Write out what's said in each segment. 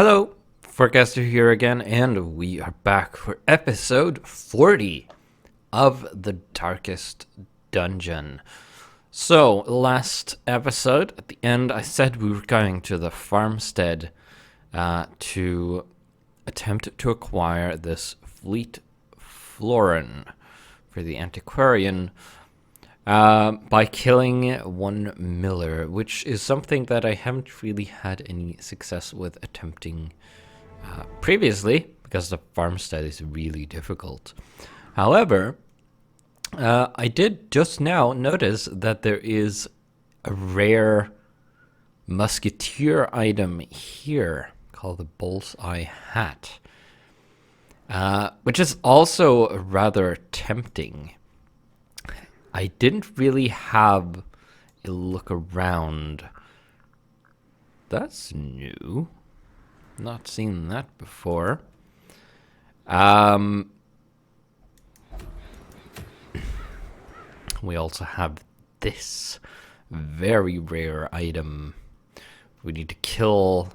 Hello, Forecaster here again, and we are back for episode 40 of The Darkest Dungeon. So, last episode, at the end, I said we were going to the farmstead to attempt to acquire this fleet florin for the antiquarian by killing one miller, which is something that I haven't really had any success with attempting previously, because the farmstead is really difficult. However, I did just now notice that there is a rare musketeer item here called the bullseye hat, which is also rather tempting. I didn't really have a look around. That's new. Not seen that before. We also have this very rare item. We need to kill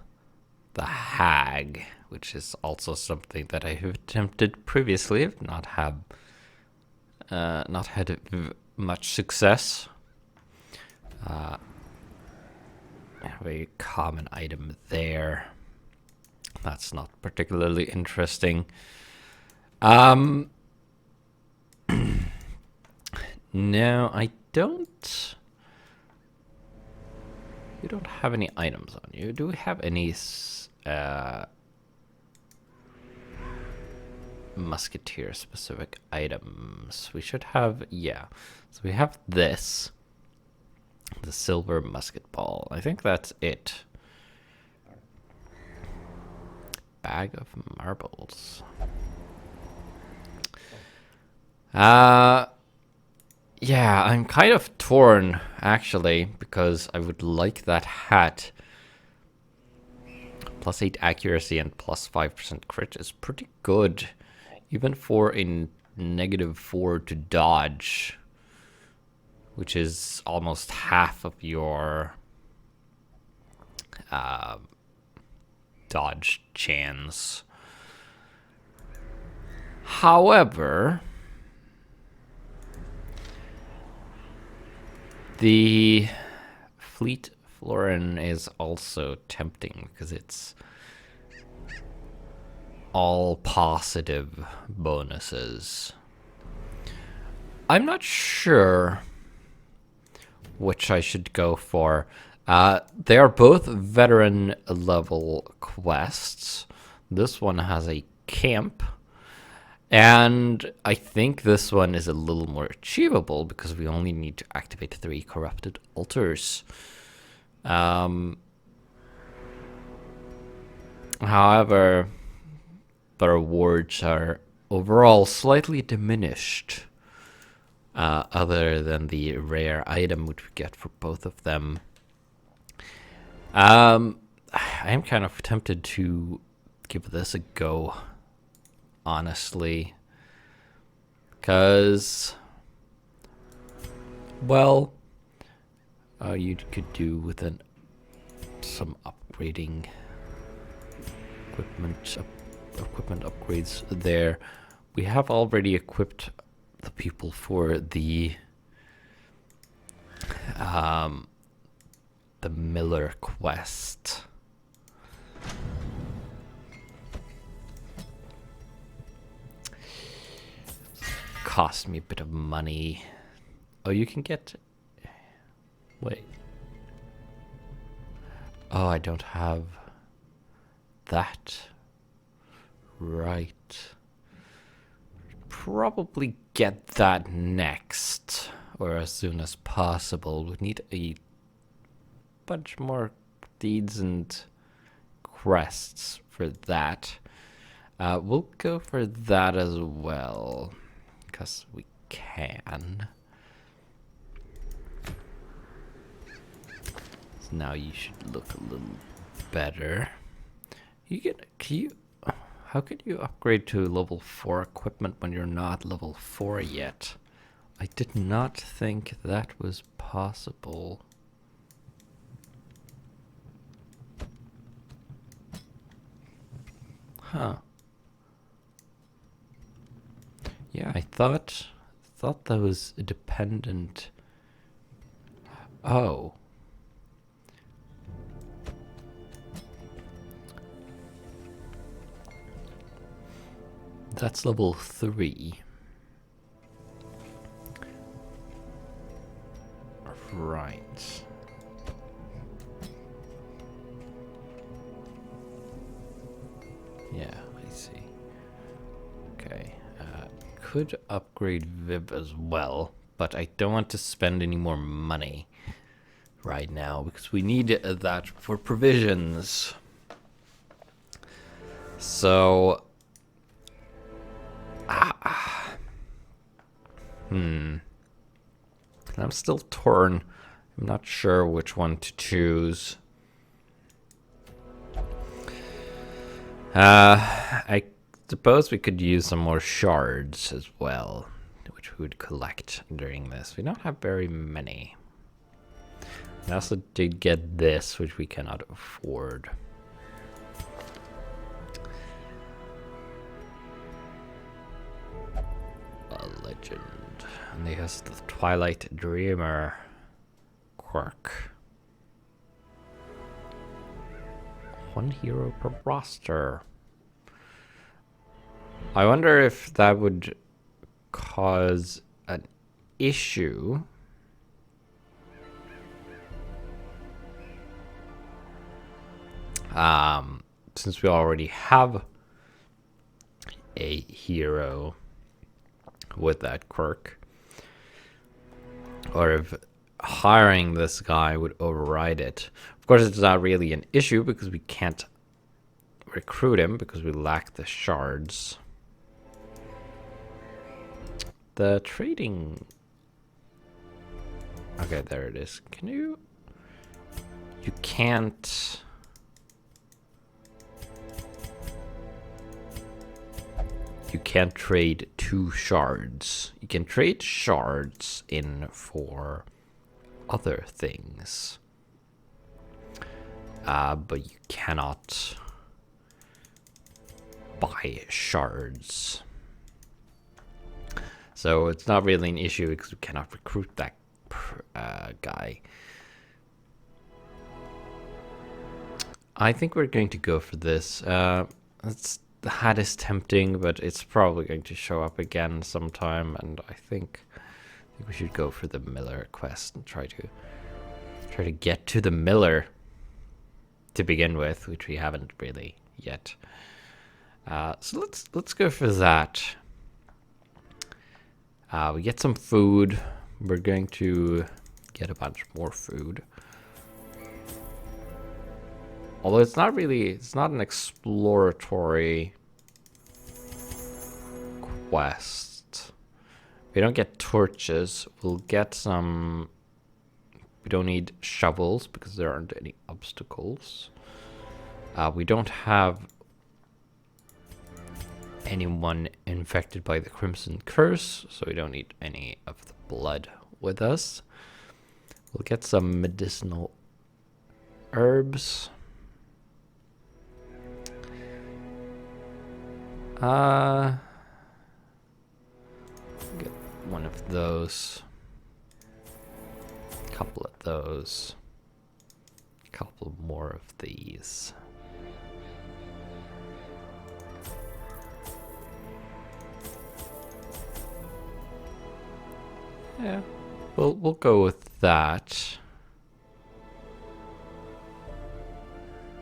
the hag, which is also something that I have attempted previously, not had much success. A very common item there. That's not particularly interesting. No, I don't. You don't have any items on you. Do we have any musketeer specific items? We should have, yeah. So we have this, the silver musket ball. I think that's it. Bag of marbles. Yeah, I'm kind of torn actually, because I would like that hat. Plus 8 accuracy and plus 5% crit is pretty good, even for a -4 to dodge, which is almost half of your dodge chance. However, the fleet florin is also tempting because it's all positive bonuses. I'm not sure which I should go for. They are both veteran level quests. This one has a camp, and I think this one is a little more achievable because we only need to activate 3 corrupted altars. However, the rewards are overall slightly diminished, other than the rare item which we get for both of them. I am kind of tempted to give this a go, honestly, because, well, you could do with some upgrading equipment upgrades there. We have already equipped the people for the Miller quest. Cost me a bit of money. Oh, you can get... Wait. Oh, I don't have that. Right. Probably get that next, or as soon as possible. We need a bunch more deeds and quests for that. We'll go for that as well, because we can. So now you should look a little better. How could you upgrade to level 4 equipment when you're not level 4 yet? I did not think that was possible. Huh. Yeah, I thought that was dependent. Oh. That's level 3. Right. Yeah, I see. Okay. Could upgrade Viv as well, but I don't want to spend any more money right now because we need that for provisions. So, I'm still torn. I'm not sure which one to choose. I suppose we could use some more shards as well, which we would collect during this. We don't have very many. I also did get this, which we cannot afford. A legend. And he has the Twilight Dreamer quirk. 1 hero per roster. I wonder if that would cause an issue. Since we already have a hero with that quirk. Or if hiring this guy would override it. Of course, it's not really an issue because we can't recruit him because we lack the shards. The trading... Okay, there it is. Can you... You can't... You can't trade 2 shards. You can trade shards in for other things. But you cannot buy shards. So it's not really an issue because we cannot recruit that guy. I think we're going to go for this. The hat is tempting, but it's probably going to show up again sometime, and I think we should go for the Miller quest and try to get to the Miller to begin with, which we haven't really yet. So let's go for that. We get some food. We're going to get a bunch more food. Although it's not an exploratory quest. We don't get torches. We'll get some... We don't need shovels because there aren't any obstacles. We don't have anyone infected by the Crimson Curse, so we don't need any of the blood with us. We'll get some medicinal herbs. Get one of those. A couple of those. A couple more of these. Yeah, we'll go with that.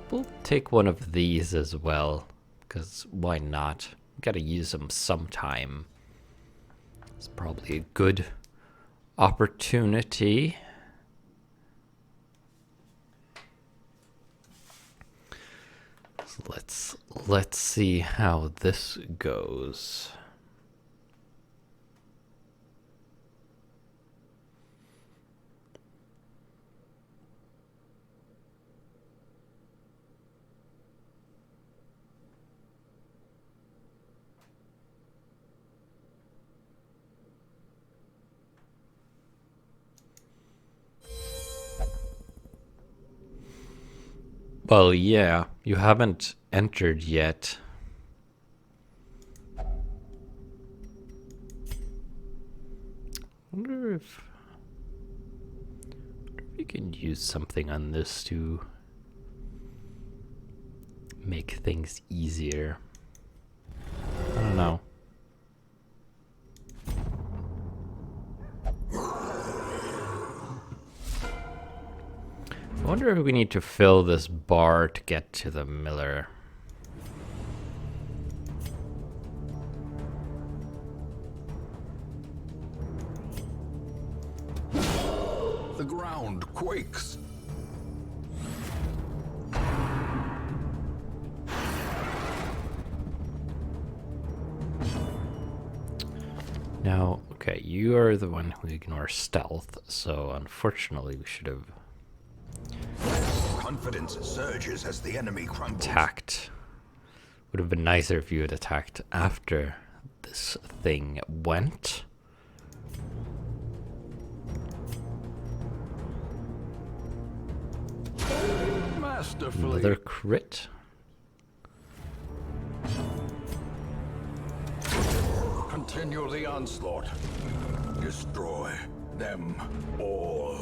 We'll take one of these as well, because why not? Gotta use them sometime. It's probably a good opportunity. So let's see how this goes. Well, yeah, you haven't entered yet. if we can use something on this to make things easier. I don't know. I wonder if we need to fill this bar to get to the miller. The ground quakes. Now, okay, you are the one who ignores stealth, so unfortunately we should have Confidence surges as the enemy crumbles. attacked. Would have been nicer if you had attacked after this thing went. Masterfully. Another crit. Continue the onslaught. Destroy them all.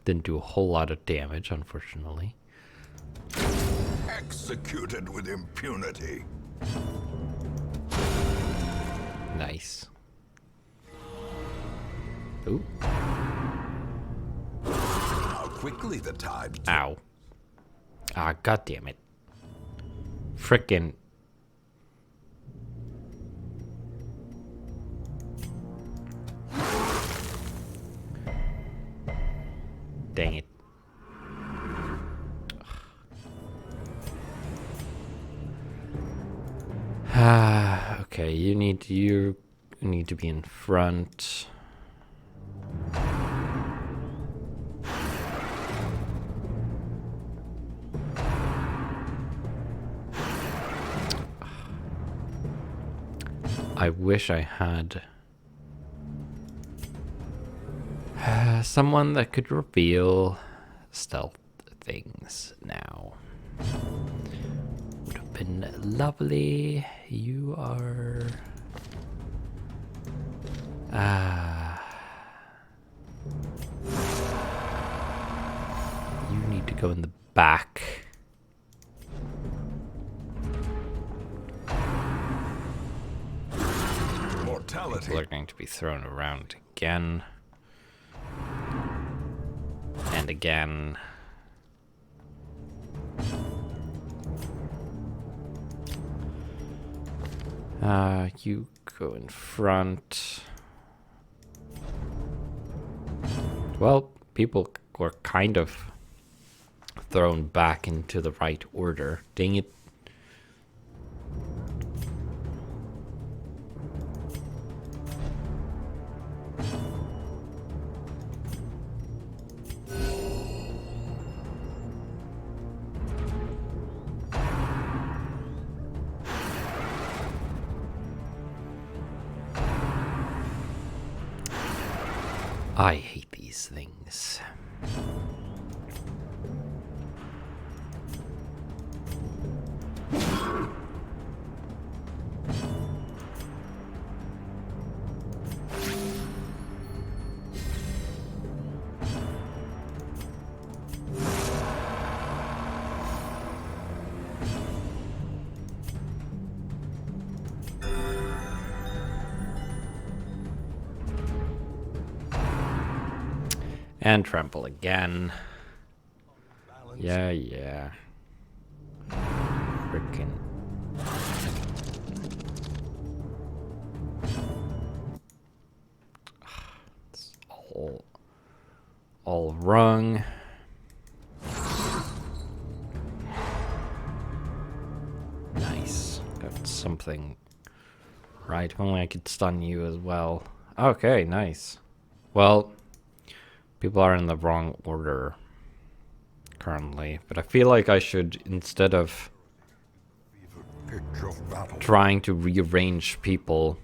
Didn't do a whole lot of damage, unfortunately. Executed with impunity. Nice. Ooh. How quickly the tide. Ow. Ah, god damn it. Frickin'. Dang it. Ah, okay, you need to be in front. I wish I had someone that could reveal stealth things now. Would have been lovely. You are... you need to go in the back. Mortality. People are going to be thrown around again. And again. You go in front. Well, people were kind of thrown back into the right order. Dang it. I hate these things. And trample again. Yeah. Frickin'. It's all wrong. Nice. Got something right. If only I could stun you as well. Okay, nice. Well, people are in the wrong order currently, but I feel like I should, instead of trying to rearrange people,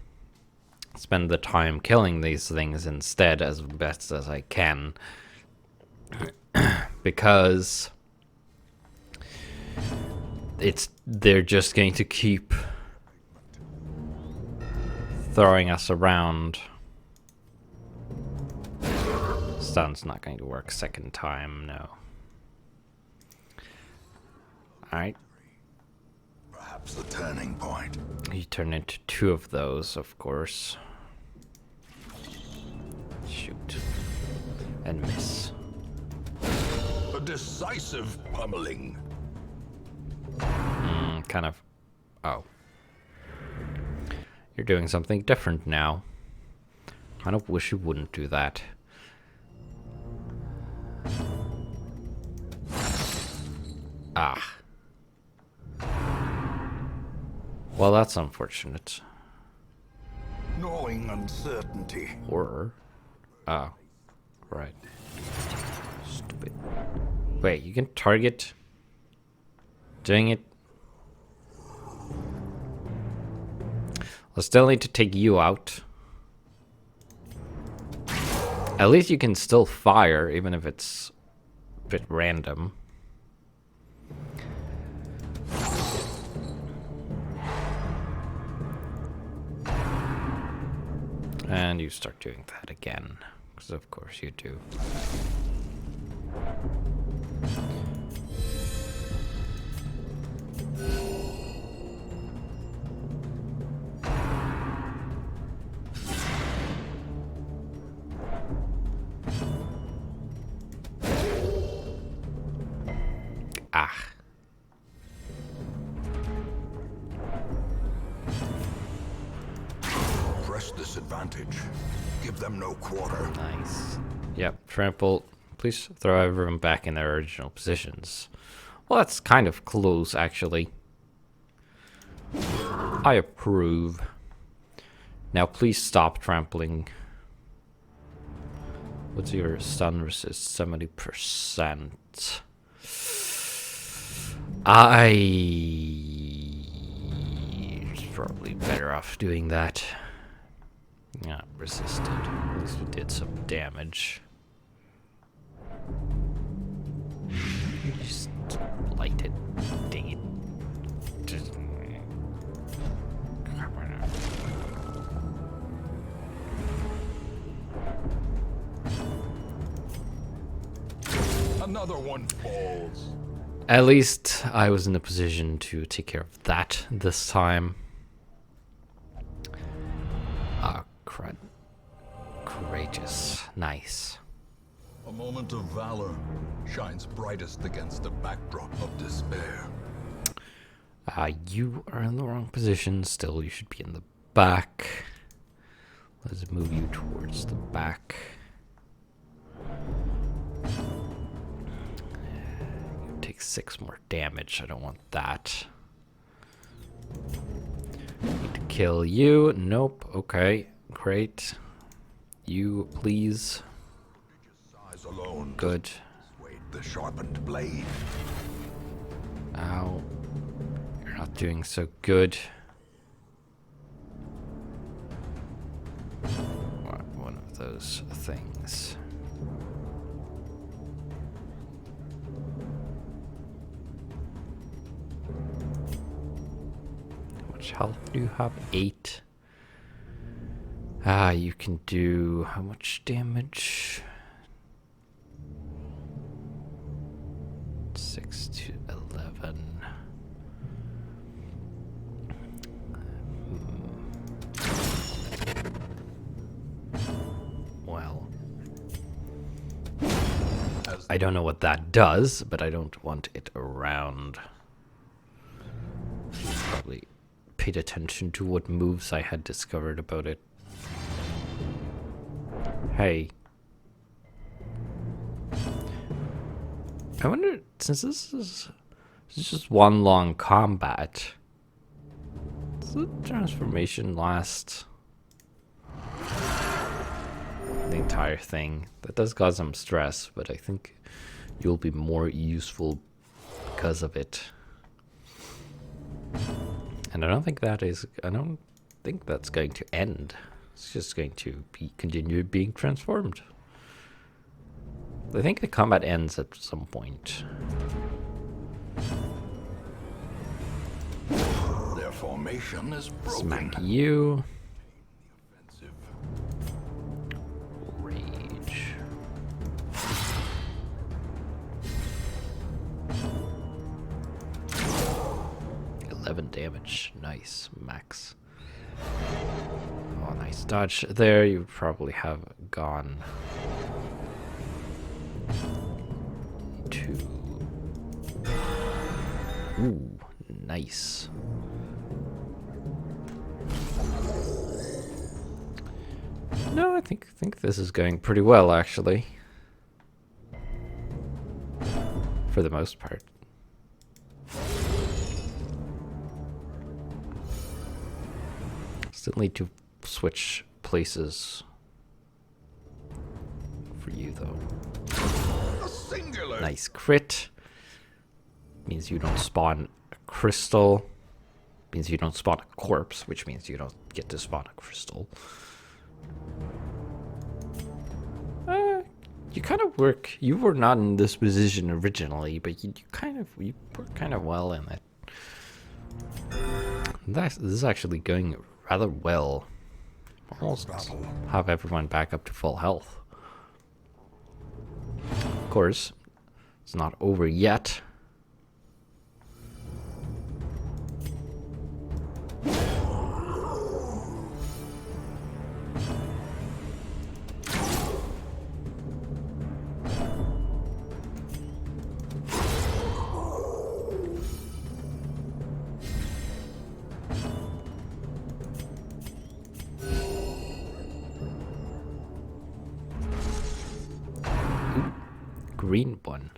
spend the time killing these things instead as best as I can. Because they're just going to keep throwing us around. Stun's not going to work second time, no. Alright. Perhaps the turning point. You turn into 2 of those, of course. Shoot. And miss. A decisive pummeling. Kind of. Oh. You're doing something different now. Kind of wish you wouldn't do that. Ah. Well, that's unfortunate. Gnawing uncertainty. Or... Oh. Right. Stupid. Wait, you can target... Dang it. I'll still need to take you out. At least you can still fire, even if it's a bit random. And you start doing that again, because of course you do. Ah. Press this advantage. Give them no quarter. Nice. Yep, trample. Please throw everyone back in their original positions. Well, that's kind of close, actually. I approve. Now, please stop trampling. What's your stun resist? 70%. It's probably better off doing that. Yeah, resisted. At least we did some damage. Just light it. Dang it. Just... Another one falls. At least I was in a position to take care of that this time. Ah, crud. Courageous. Nice. A moment of valor shines brightest against a backdrop of despair. You are in the wrong position. Still, you should be in the back. Let's move you towards the back. You take 6 more damage. I don't want that. Need to kill you. Nope. Okay. Great. You, please. Size alone. Good. Wait, the sharpened blade. Ow. You're not doing so good. One of those things. How much health do you have? 8. You can do how much damage? 6 to 11. Well, I don't know what that does, but I don't want it around. Probably paid attention to what moves I had discovered about it. Hey. I wonder, since this is just one long combat, does the transformation last the entire thing? That does cause some stress, but I think you'll be more useful because of it. And I don't think that's going to end. It's just going to continue being transformed. I think the combat ends at some point. formation is broken. Smack you. Offensive. Rage. Damage. Nice. Max. Oh, nice dodge there. You would probably have gone to... Ooh, nice. No, I think this is going pretty well, actually. For the most part. Still need to switch places for you, though. A singular. Nice crit. Means you don't spawn a crystal. Means you don't spawn a corpse, which means you don't get to spawn a crystal. You kind of work. You were not in this position originally, but you work kind of well in it. This is actually going rather well. Almost have everyone back up to full health. Of course, it's not over yet. Green one.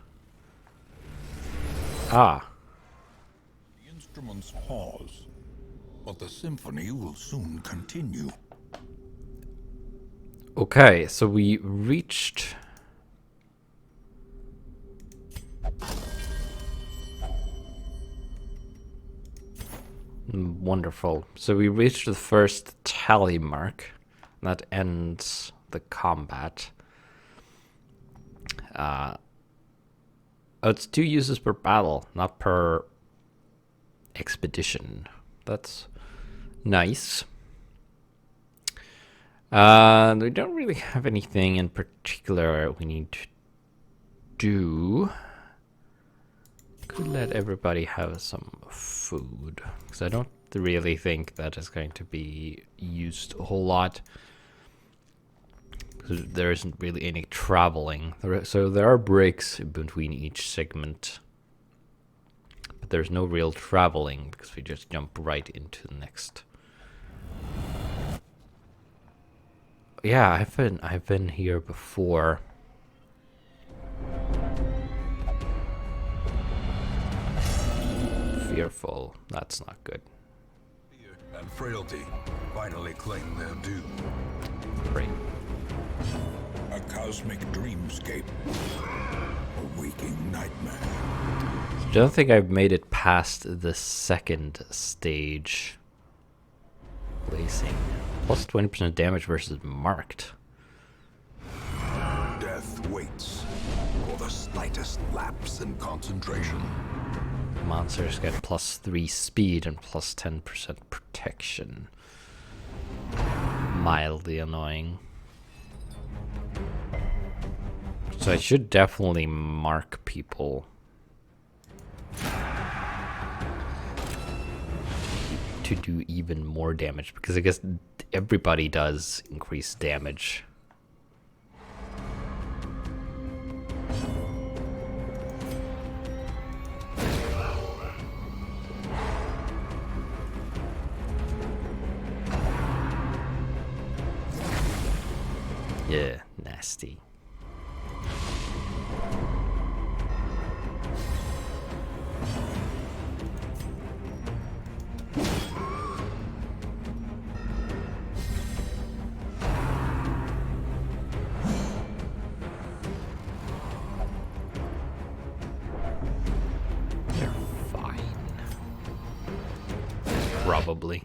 Ah. The instruments pause, but the symphony will soon continue. Okay, so we reached... Wonderful. So we reached the first tally mark. That ends the combat. Oh, it's 2 uses per battle, not per expedition. That's nice. We don't really have anything in particular we need to do. Could let everybody have some food, because I don't really think that is going to be used a whole lot. There isn't really any traveling. So there are breaks between each segment. But there's no real traveling because we just jump right into the next. Yeah, I've been here before. Fearful. That's not good. Fear and frailty finally claim their due. Great. A cosmic dreamscape. A waking nightmare. I don't think I've made it past the second stage. Placing. Plus 20% damage versus marked. Death waits for the slightest lapse in concentration. Monsters get plus 3 speed and plus 10% protection. Mildly annoying. So I should definitely mark people to do even more damage, because I guess everybody does increase damage. Yeah, nasty. You're fine. Probably.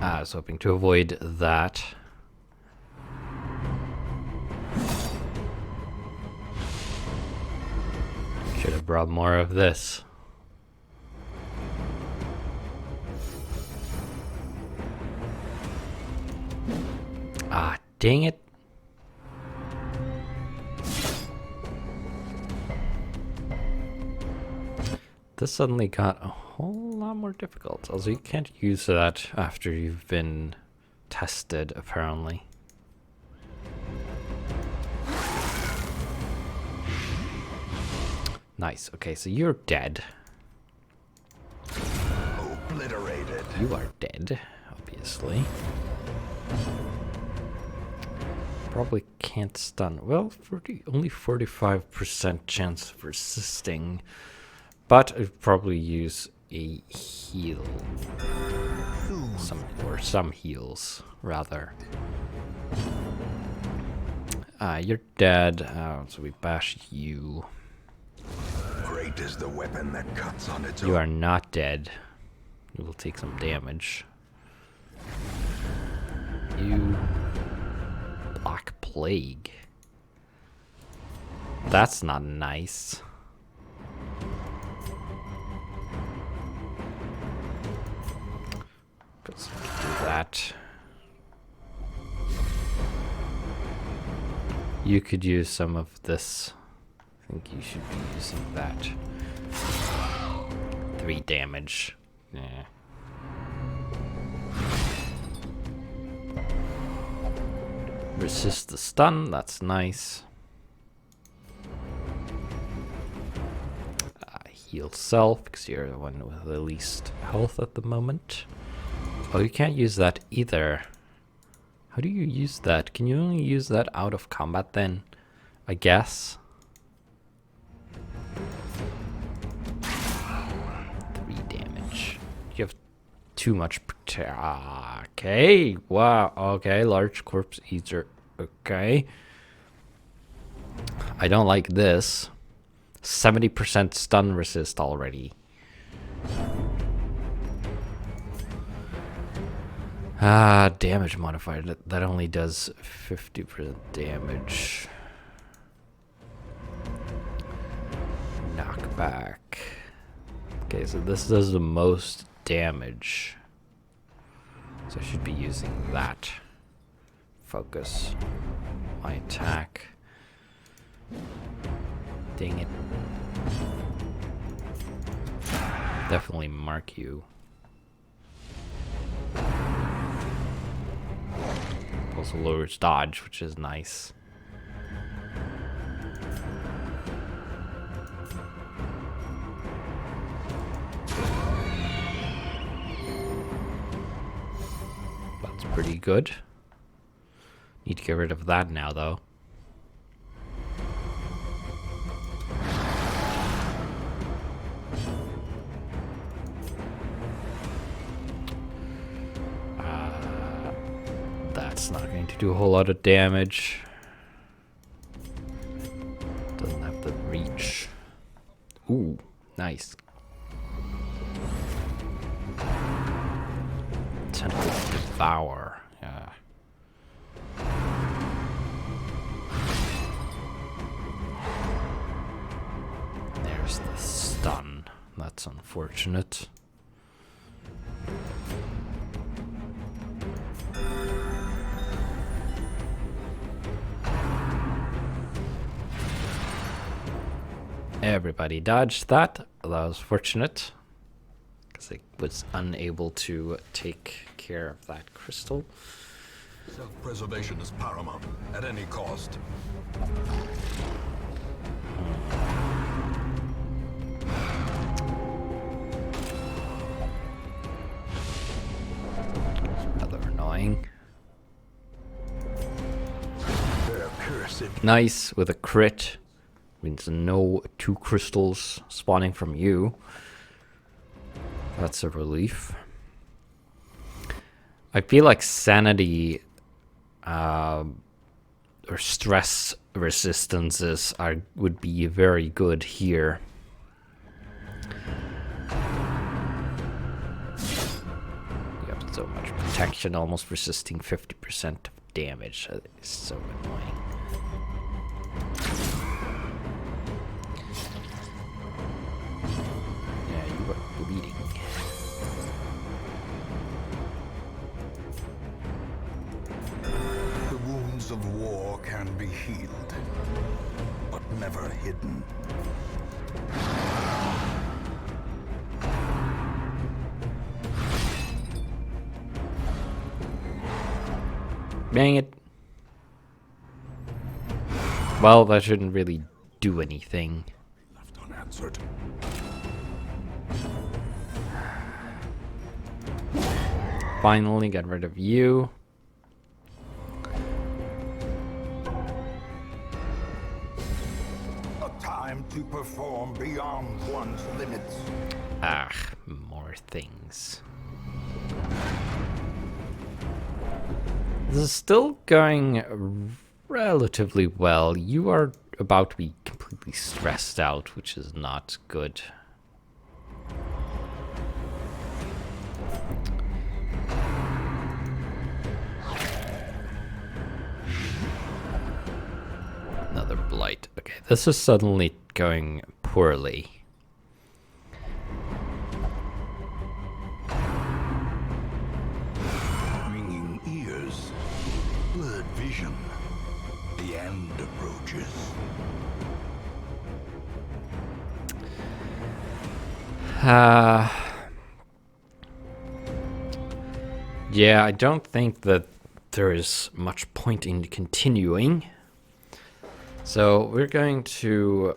I was hoping to avoid that. Should have brought more of this. Ah, dang it. This suddenly got a whole lot more difficult. Also, you can't use that after you've been tested, apparently. Nice. Okay, so you're dead. Obliterated. You are dead, obviously. Probably can't stun. Well, only 45% chance of resisting. But I'd probably use a heal. Some heals, rather. You're dead. So we bash you. Great is the weapon that cuts on its own. You are not dead. You will take some damage. You... Black Plague. That's not nice. Guess we can do that. You could use some of this. I think you should be using that. 3 damage. Yeah. Resist the stun, that's nice. Heal self, because you're the one with the least health at the moment. Oh, you can't use that either. How do you use that? Can you only use that out of combat then? I guess. 3 damage. You have too much okay. Wow. Okay. Large corpse eater. Okay. I don't like this. 70% stun resist already. Damage modifier. That only does 50% damage. Knockback. Okay, so this does the most damage. So I should be using that. Focus. My attack. Dang it. Definitely mark you. Also lowers dodge, which is nice. That's pretty good. Need to get rid of that now, though. That's not going to do a whole lot of damage. Doesn't have the reach. Ooh, nice. Tentacle Devour. Yeah. There's the stun. That's unfortunate. Everybody dodged that. That was fortunate. Because it was unable to take care of that crystal. Self-preservation is paramount at any cost. It's rather annoying. Accursed. Nice with a crit. Means no 2 crystals spawning from you. That's a relief. I feel like sanity or stress resistances would be very good here. Yep, So much protection, almost resisting 50% of damage. That is so annoying. Yeah, you are bleeding. The wounds of war can be healed, but never hidden. Dang it. Well, that shouldn't really do anything. Left unanswered. Finally, got rid of you. A time to perform beyond one's limits. Ah, more things. This is still going relatively well. You are about to be completely stressed out, which is not good. Another blight. Okay, this is suddenly going poorly. Ringing ears, blurred vision. The end approaches. Yeah, I don't think that there is much point in continuing. So we're going to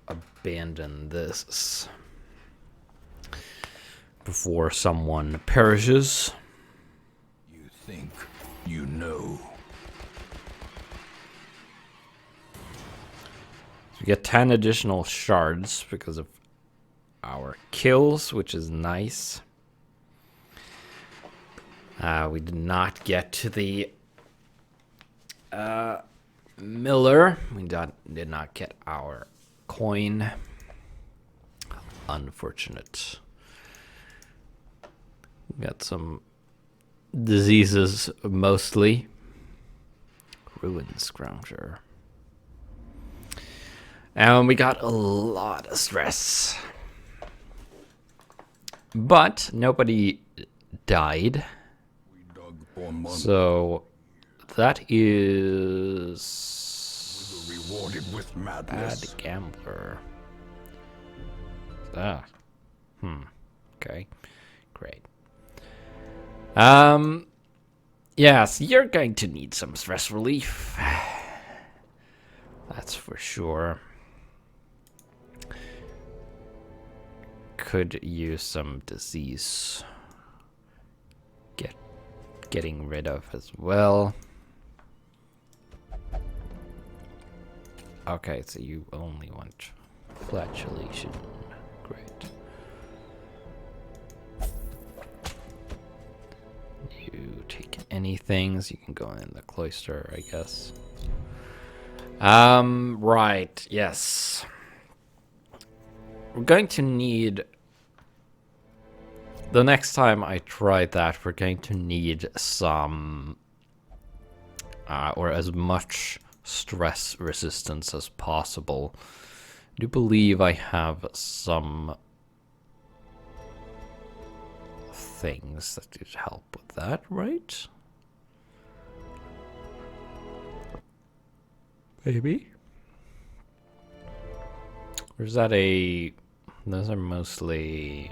abandon this before someone perishes. You think you know. So we get 10 additional shards because of our kills, which is nice. We did not get to the Miller. We did not get our coin. Unfortunate. Got some diseases mostly. Ruin Scrounger. And we got a lot of stress. But nobody died. We dug for months. So that is Rewarded with bad madness. gambler. Okay. Great. Yes, you're going to need some stress relief. That's for sure. Could use some disease getting rid of as well. Okay, so you only want flatulation. Great. You take anything, so you can go in the cloister, I guess. Right, yes. We're going to need... The next time I try that, we're going to need some... or as much stress resistance as possible. I do believe I have some things that could help with that, right? Maybe? Or is that a... Those are mostly...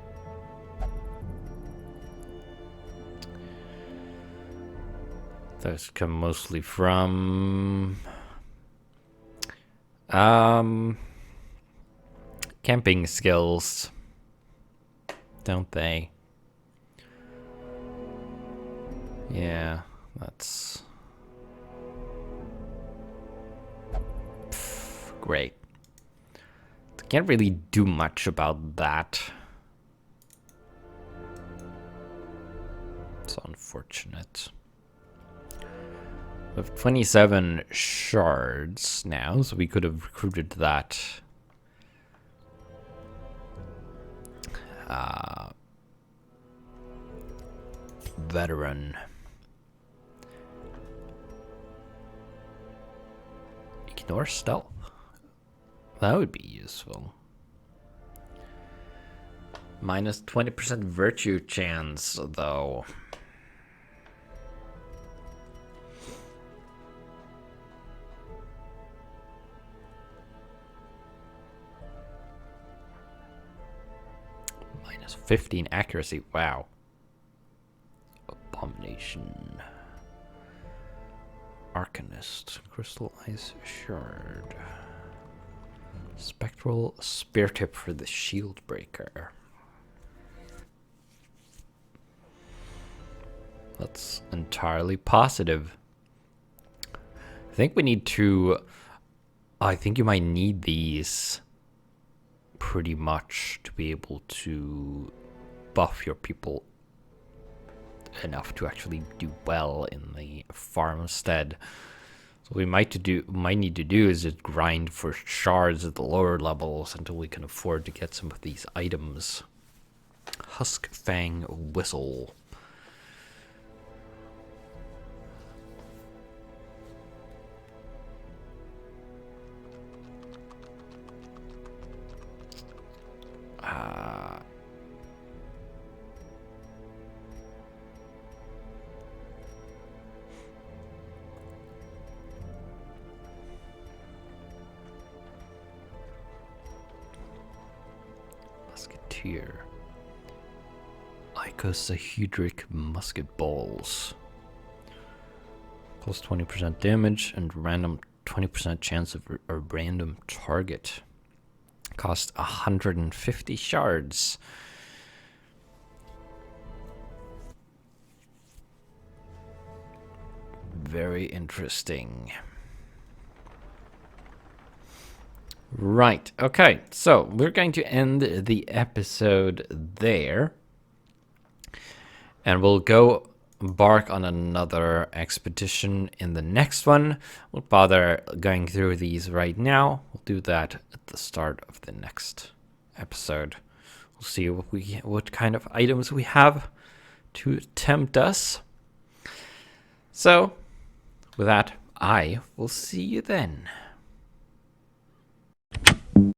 Those come mostly from... camping skills, don't they? Yeah, that's... Great. Can't really do much about that. It's unfortunate. We have 27 shards now, so we could have recruited that. veteran. Ignore stealth. That would be useful. Minus 20% virtue chance, though. Minus 15 accuracy. Wow. Abomination. Arcanist. Crystallized shard. Spectral spear tip for the shield breaker. That's entirely positive. I think we need to... I think you might need these pretty much to be able to buff your people enough to actually do well in the farmstead. So what we might need to do is just grind for shards at the lower levels until we can afford to get some of these items. Husk Fang Whistle. Musketeer. Icosahedric musket balls. Plus 20% damage and random 20% chance of a random target. Cost 150 shards. Very interesting. Right, okay, so we're going to end the episode there. And we'll go embark on another expedition in the next one. We'll bother going through these right now. We'll do that at the start of the next episode. We'll see what kind of items we have to tempt us. So, with that, I will see you then.